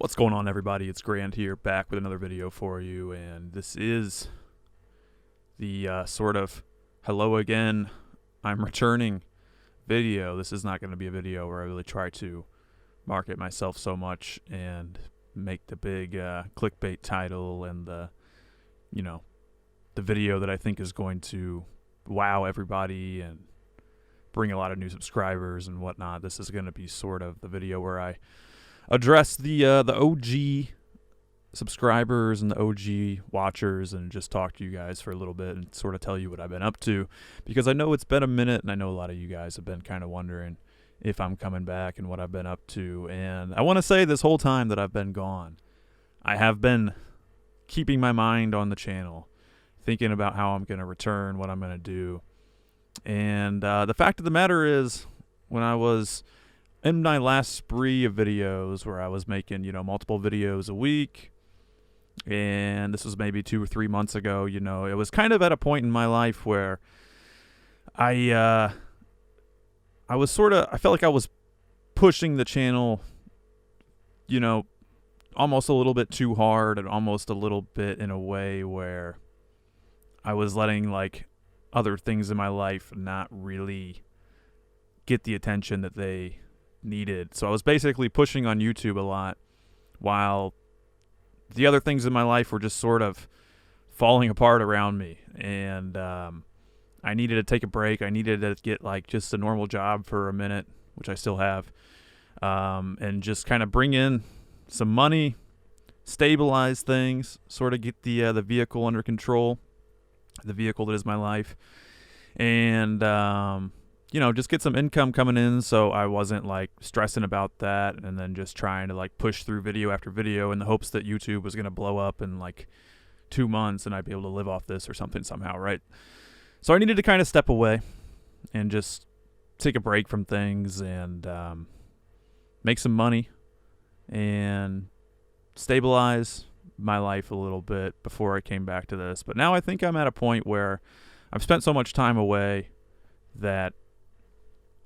What's going on, everybody? It's Grant here, back with another video for you, and this is the sort of hello again, I'm returning video. This is not going to be a video where I really try to market myself so much and make the big clickbait title and the video that I think is going to wow everybody and bring a lot of new subscribers and whatnot. This is going to be sort of the video where I address the OG subscribers and the OG watchers and just talk to you guys for a little bit and sort of tell you what I've been up to, because I know it's been a minute and I know a lot of you guys have been kind of wondering if I'm coming back and what I've been up to. And I want to say this whole time that I've been gone, I have been keeping my mind on the channel, thinking about how I'm going to return, what I'm going to do. And the fact of the matter is, when I was in my last spree of videos where I was making, multiple videos a week, and this was maybe 2 or 3 months ago, it was kind of at a point in my life where I felt like I was pushing the channel, almost a little bit too hard, and almost a little bit in a way where I was letting like other things in my life not really get the attention that they needed. So I was basically pushing on YouTube a lot while the other things in my life were just sort of falling apart around me. And I needed to take a break. I needed to get like just a normal job for a minute, which I still have, and just kind of bring in some money, stabilize things, sort of get the vehicle under control, the vehicle that is my life, and just get some income coming in, so I wasn't like stressing about that and then just trying to like push through video after video in the hopes that YouTube was going to blow up in like 2 months and I'd be able to live off this or something somehow, right? So I needed to kind of step away and just take a break from things and make some money and stabilize my life a little bit before I came back to this. But now I think I'm at a point where I've spent so much time away that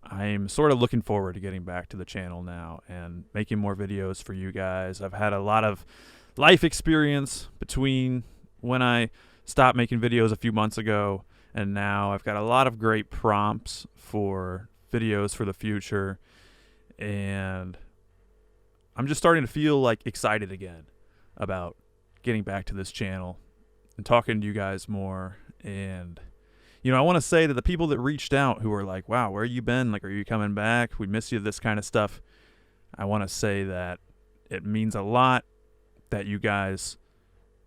I'm sort of looking forward to getting back to the channel now and making more videos for you guys. I've had a lot of life experience between when I stopped making videos a few months ago and now. I've got a lot of great prompts for videos for the future, and I'm just starting to feel like excited again about getting back to this channel and talking to you guys more. And I want to say that the people that reached out who were like, wow, where you been? Like, are you coming back? We miss you, this kind of stuff. I want to say that it means a lot that you guys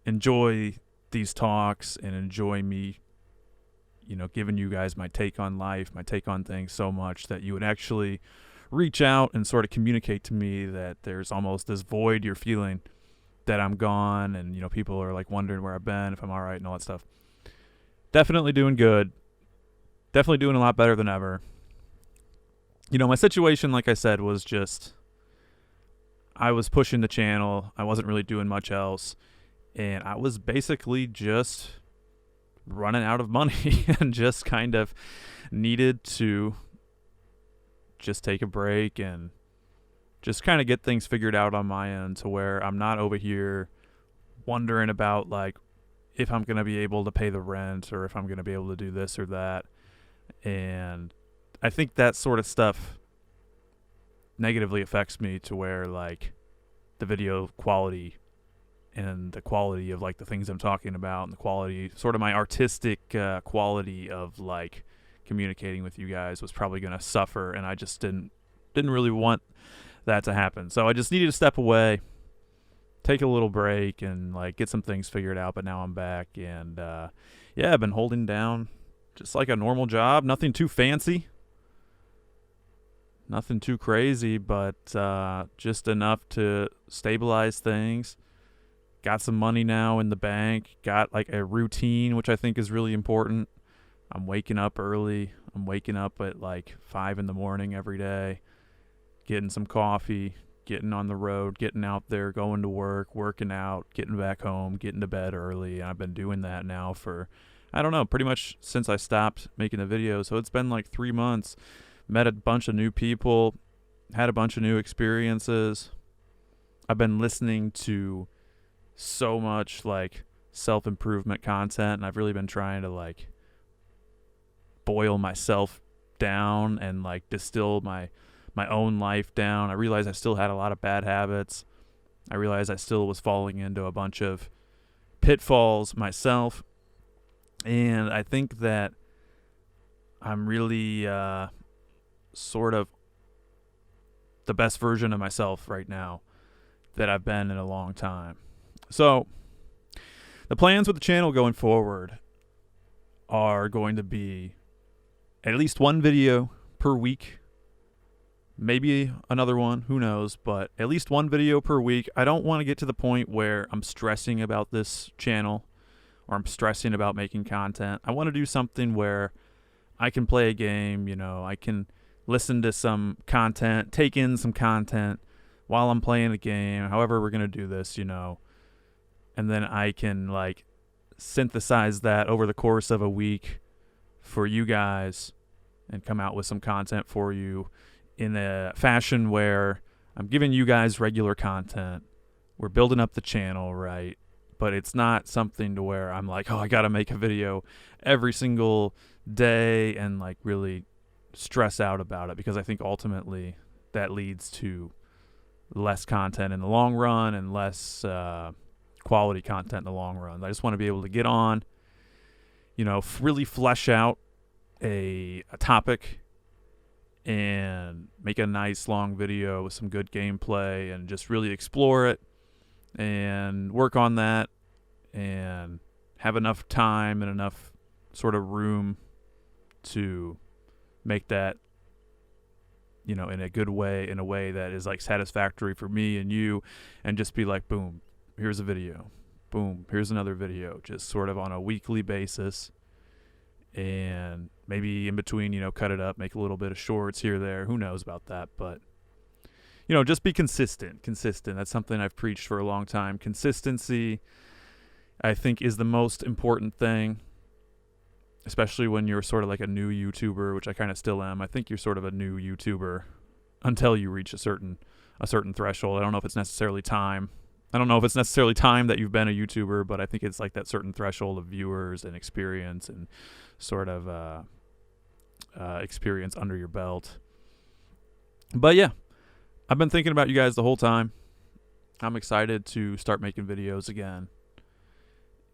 enjoy these talks and enjoy me, giving you guys my take on life, my take on things so much that you would actually reach out and sort of communicate to me that there's almost this void you're feeling that I'm gone, and people are like wondering where I've been, if I'm all right and all that stuff. Definitely doing good. Definitely doing a lot better than ever. My situation, like I said, was just I was pushing the channel. I wasn't really doing much else, and I was basically just running out of money and just kind of needed to just take a break and just kind of get things figured out on my end to where I'm not over here wondering about like if I'm going to be able to pay the rent or if I'm going to be able to do this or that. And I think that sort of stuff negatively affects me to where like the video quality and the quality of like the things I'm talking about and the quality, sort of my artistic quality of like communicating with you guys was probably going to suffer. And I just didn't really want that to happen. So I just needed to step away, take a little break, and like get some things figured out. But now I'm back, and I've been holding down just like a normal job, nothing too fancy, nothing too crazy, but just enough to stabilize things. Got some money now in the bank, got like a routine, which I think is really important. I'm waking up early. I'm waking up at like 5 in the morning every day, getting some coffee, getting on the road, getting out there, going to work, working out, getting back home, getting to bed early. And I've been doing that now for, I don't know, pretty much since I stopped making the videos. So it's been like 3 months. Met a bunch of new people, had a bunch of new experiences. I've been listening to so much like self-improvement content, and I've really been trying to like boil myself down and like distill my own life down. I realized I still had a lot of bad habits. I realized I still was falling into a bunch of pitfalls myself. And I think that I'm really sort of the best version of myself right now that I've been in a long time. So the plans with the channel going forward are going to be at least one video per week. Maybe another one, who knows, but at least one video per week. I don't want to get to the point where I'm stressing about this channel or I'm stressing about making content. I want to do something where I can play a game, I can listen to some content, take in some content while I'm playing a game, however we're going to do this, and then I can like synthesize that over the course of a week for you guys and come out with some content for you in a fashion where I'm giving you guys regular content. We're building up the channel, right? But it's not something to where I'm like, I got to make a video every single day and like really stress out about it, because I think ultimately that leads to less content in the long run and less quality content in the long run. I just want to be able to get on, really flesh out a topic and make a nice long video with some good gameplay and just really explore it and work on that and have enough time and enough sort of room to make that, in a good way, in a way that is like satisfactory for me and you, and just be like, boom, here's a video, boom, here's another video, just sort of on a weekly basis. And maybe in between, cut it up, make a little bit of shorts here, there. Who knows about that? But, just be consistent. That's something I've preached for a long time. Consistency, I think, is the most important thing, especially when you're sort of like a new YouTuber, which I kind of still am. I think you're sort of a new YouTuber until you reach a certain threshold. I don't know if it's necessarily time. I don't know if it's necessarily time that you've been a YouTuber, but I think it's like that certain threshold of viewers and experience and sort of experience under your belt. But yeah, I've been thinking about you guys the whole time. I'm excited to start making videos again.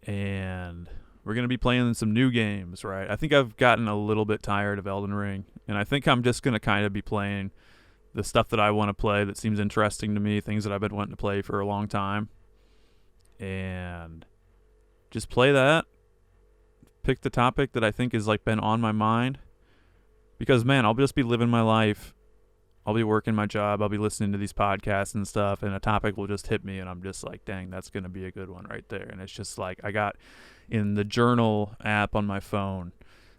And we're going to be playing some new games, right? I think I've gotten a little bit tired of Elden Ring, and I think I'm just going to kind of be playing the stuff that I want to play that seems interesting to me, things that I've been wanting to play for a long time, and just play that. Pick the topic that I think has like been on my mind, because man, I'll just be living my life. I'll be working my job. I'll be listening to these podcasts and stuff, and a topic will just hit me, and I'm just like, dang, that's going to be a good one right there. And it's just like I got in the journal app on my phone,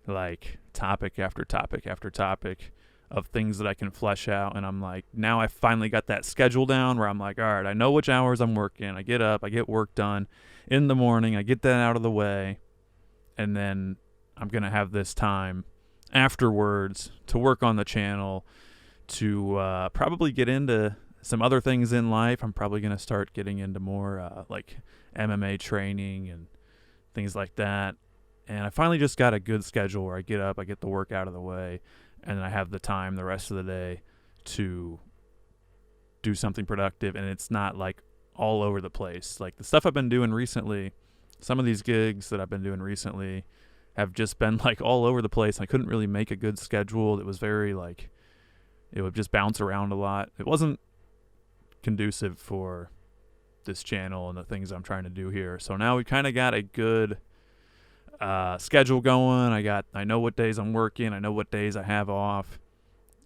like topic after topic after topic of things that I can flesh out. And I'm like, now I finally got that schedule down where I'm like, all right, I know which hours I'm working. I get up, I get work done in the morning, I get that out of the way, and then I'm going to have this time afterwards to work on the channel, to probably get into some other things in life. I'm probably going to start getting into more like MMA training and things like that. And I finally just got a good schedule where I get up, I get the work out of the way, and I have the time the rest of the day to do something productive. And it's not like all over the place. Like the stuff I've been doing recently, some of these gigs that I've been doing recently have just been like all over the place. I couldn't really make a good schedule. It was very like, it would just bounce around a lot. It wasn't conducive for this channel and the things I'm trying to do here. So now we kind of got a good schedule going. I know what days I'm working. I know what days I have off.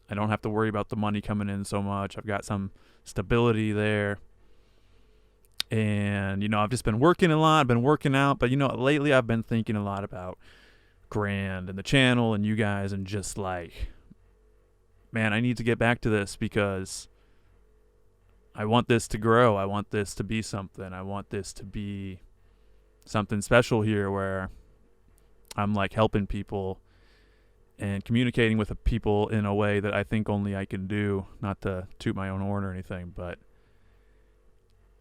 I don't have to worry about the money coming in so much. I've got some stability there. And, I've just been working a lot. I've been working out. But, lately I've been thinking a lot about Grand and the channel and you guys, and just like, man, I need to get back to this because I want this to grow. I want this to be something. I want this to be something special here where I'm like helping people and communicating with people in a way that I think only I can do. Not to toot my own horn or anything, but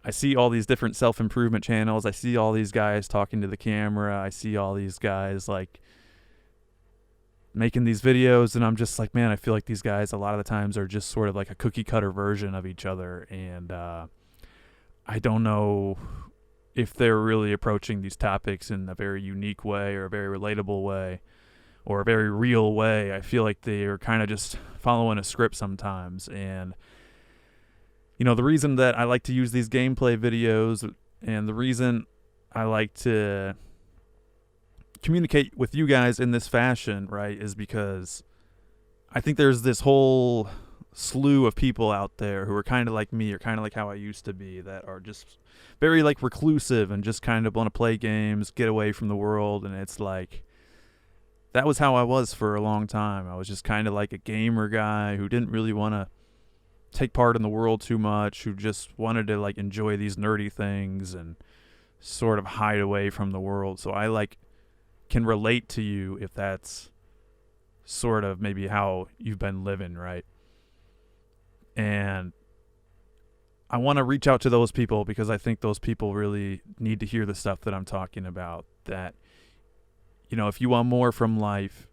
I see all these different self-improvement channels. I see all these guys talking to the camera. I see all these guys like making these videos, and I'm just like, man, I feel like these guys a lot of the times are just sort of like a cookie cutter version of each other, and I don't know if they're really approaching these topics in a very unique way or a very relatable way or a very real way. I feel like they are kind of just following a script sometimes. And the reason that I like to use these gameplay videos and the reason I like to communicate with you guys in this fashion, right, is because I think there's this whole slew of people out there who are kind of like me, or kind of like how I used to be, that are just very like reclusive and just kind of want to play games, get away from the world. And it's like, that was how I was for a long time. I was just kind of like a gamer guy who didn't really want to take part in the world too much, who just wanted to like enjoy these nerdy things and sort of hide away from the world. So I like can relate to you if that's sort of maybe how you've been living, right? And I want to reach out to those people because I think those people really need to hear the stuff that I'm talking about. That, if you want more from life,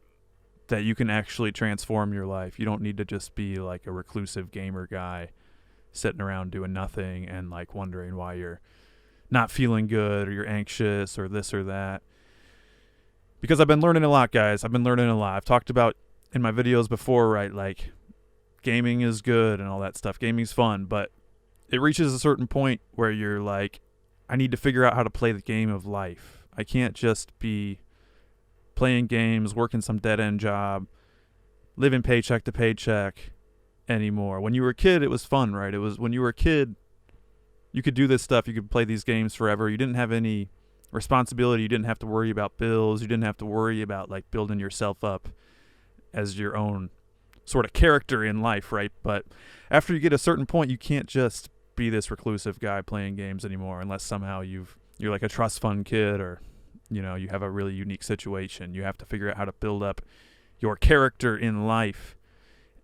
that you can actually transform your life. You don't need to just be like a reclusive gamer guy sitting around doing nothing and like wondering why you're not feeling good or you're anxious or this or that. Because I've been learning a lot, guys. I've been learning a lot. I've talked about in my videos before, right? Like, gaming is good and all that stuff. Gaming's fun, but it reaches a certain point where you're like, I need to figure out how to play the game of life. I can't just be playing games, working some dead-end job, living paycheck to paycheck anymore. When you were a kid, it was fun, right? It was when you were a kid, you could do this stuff. You could play these games forever. You didn't have any responsibility. You didn't have to worry about bills. You didn't have to worry about like building yourself up as your own sort of character in life, right? But after you get a certain point, you can't just be this reclusive guy playing games anymore unless somehow you're like a trust fund kid, or you have a really unique situation. You have to figure out how to build up your character in life,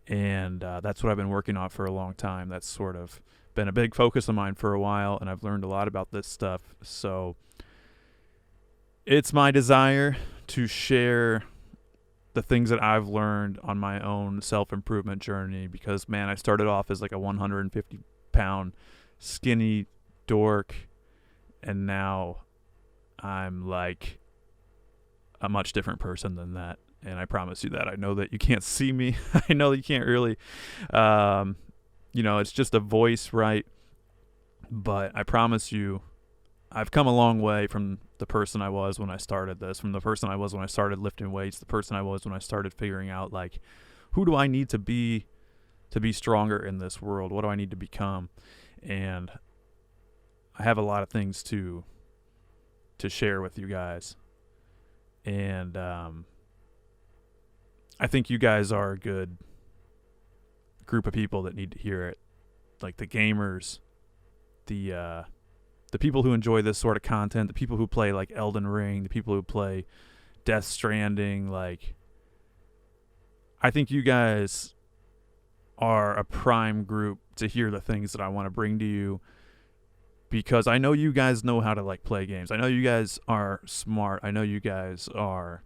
and that's what I've been working on for a long time. That's sort of been a big focus of mine for a while, and I've learned a lot about this stuff. So it's my desire to share the things that I've learned on my own self-improvement journey, because, man, I started off as like a 150-pound skinny dork, and now I'm like a much different person than that. And I promise you that. I know that you can't see me. I know that you can't really, it's just a voice, right? But I promise you, I've come a long way from the person I was when I started this, from the person I was when I started lifting weights, the person I was when I started figuring out, like, who do I need to be stronger in this world? What do I need to become? And I have a lot of things to share with you guys. And I think you guys are a good group of people that need to hear it. Like the gamers, the people who enjoy this sort of content, the people who play like Elden Ring, the people who play Death Stranding, like, I think you guys are a prime group to hear the things that I want to bring to you, because I know you guys know how to like play games. I know you guys are smart. I know you guys are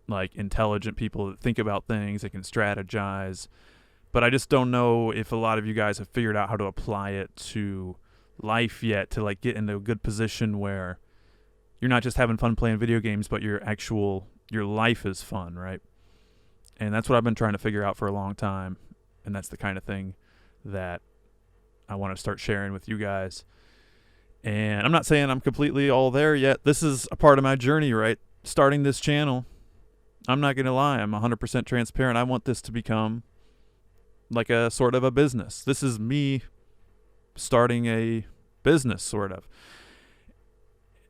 like intelligent people that think about things, that can strategize, but I just don't know if a lot of you guys have figured out how to apply it to life yet, to like get into a good position where you're not just having fun playing video games, but your life is fun, right? And that's what I've been trying to figure out for a long time, and that's the kind of thing that I want to start sharing with you guys. And I'm not saying I'm completely all there yet. This is a part of my journey, right? Starting this channel, I'm not going to lie, I'm 100% transparent. I want this to become like a sort of a business. This is me starting a business, sort of.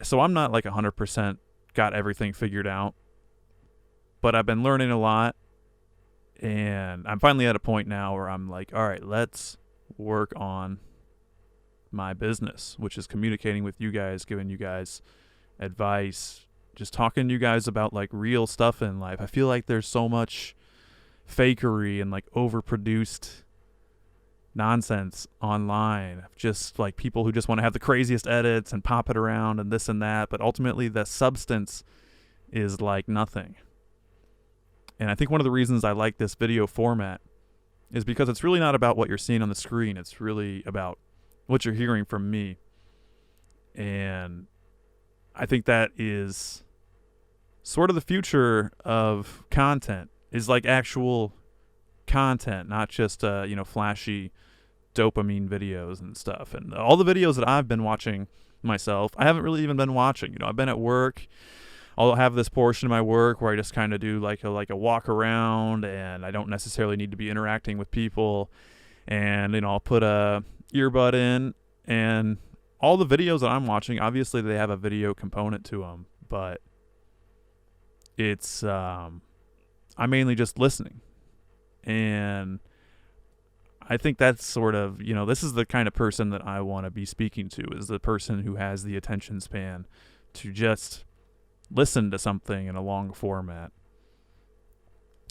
So I'm not like 100% got everything figured out, but I've been learning a lot, and I'm finally at a point now where I'm like, all right, let's work on my business, which is communicating with you guys, giving you guys advice, just talking to you guys about like real stuff in life. I feel like there's so much fakery and like overproduced nonsense online, just like people who just want to have the craziest edits and pop it around and this and that, but ultimately the substance is like nothing. And I think one of the reasons I like this video format is because it's really not about what you're seeing on the screen. It's really about what you're hearing from me. And I think that is sort of the future of content, is like actual content, not just flashy dopamine videos and stuff. And all the videos that I've been watching myself, I haven't really even been watching. I've been at work. I'll have this portion of my work where I just kind of do like a walk around, and I don't necessarily need to be interacting with people. And I'll put a earbud in, and all the videos that I'm watching, obviously they have a video component to them, but it's I'm mainly just listening. And I think that's sort of, this is the kind of person that I want to be speaking to, is the person who has the attention span to just listen to something in a long format.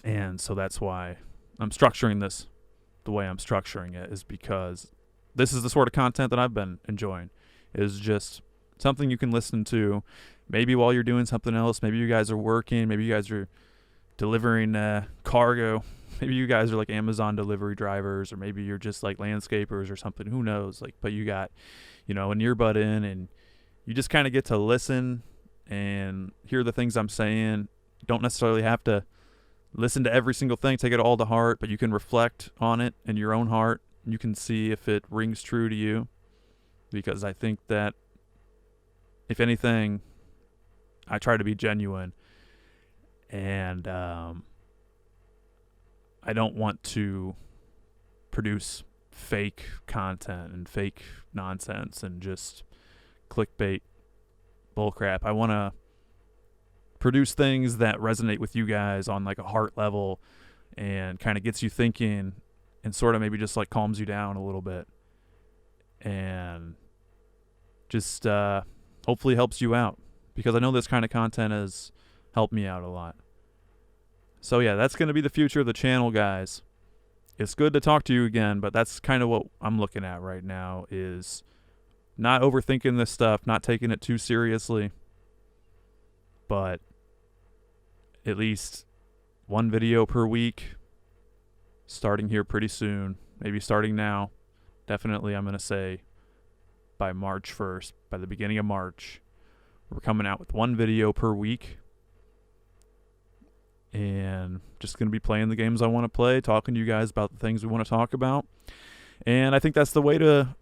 And so that's why I'm structuring this the way I'm structuring it, is because this is the sort of content that I've been enjoying, is just something you can listen to maybe while you're doing something else. Maybe you guys are working, maybe you guys are delivering cargo, maybe you guys are like Amazon delivery drivers, or maybe you're just like landscapers or something, who knows, but you got an earbud in, and you just kind of get to listen and hear the things I'm saying. You don't necessarily have to listen to every single thing, take it all to heart, but you can reflect on it in your own heart. You can see if it rings true to you, because I think that, if anything, I try to be genuine, and I don't want to produce fake content and fake nonsense and just clickbait bullcrap. I want to produce things that resonate with you guys on like a heart level, and kind of gets you thinking, and sort of maybe just like calms you down a little bit, and just hopefully helps you out, because I know this kind of content has helped me out a lot. So yeah, that's going to be the future of the channel, guys. It's good to talk to you again, but that's kind of what I'm looking at right now, is not overthinking this stuff, not taking it too seriously, but at least one video per week, starting here pretty soon, maybe starting now. Definitely, I'm going to say by March 1st, by the beginning of March, we're coming out with one video per week. And just going to be playing the games I want to play, talking to you guys about the things we want to talk about. And I think that's the way to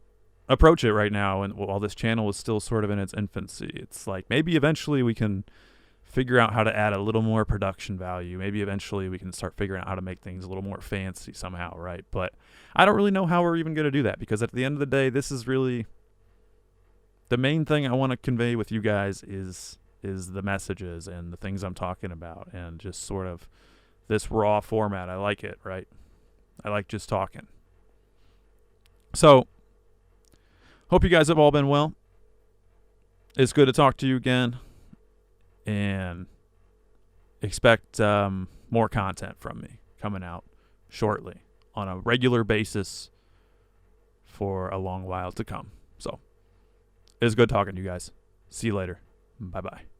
approach it right now. And while this channel is still sort of in its infancy, it's like maybe eventually we can figure out how to add a little more production value. Maybe eventually we can start figuring out how to make things a little more fancy somehow, right? But I don't really know how we're even going to do that, because at the end of the day, this is really the main thing I want to convey with you guys, is the messages and the things I'm talking about, and just sort of this raw format. I like it, right? I like just talking. So, hope you guys have all been well. It's good to talk to you again, and expect more content from me coming out shortly on a regular basis for a long while to come. So, it's good talking to you guys. See you later. Bye-bye.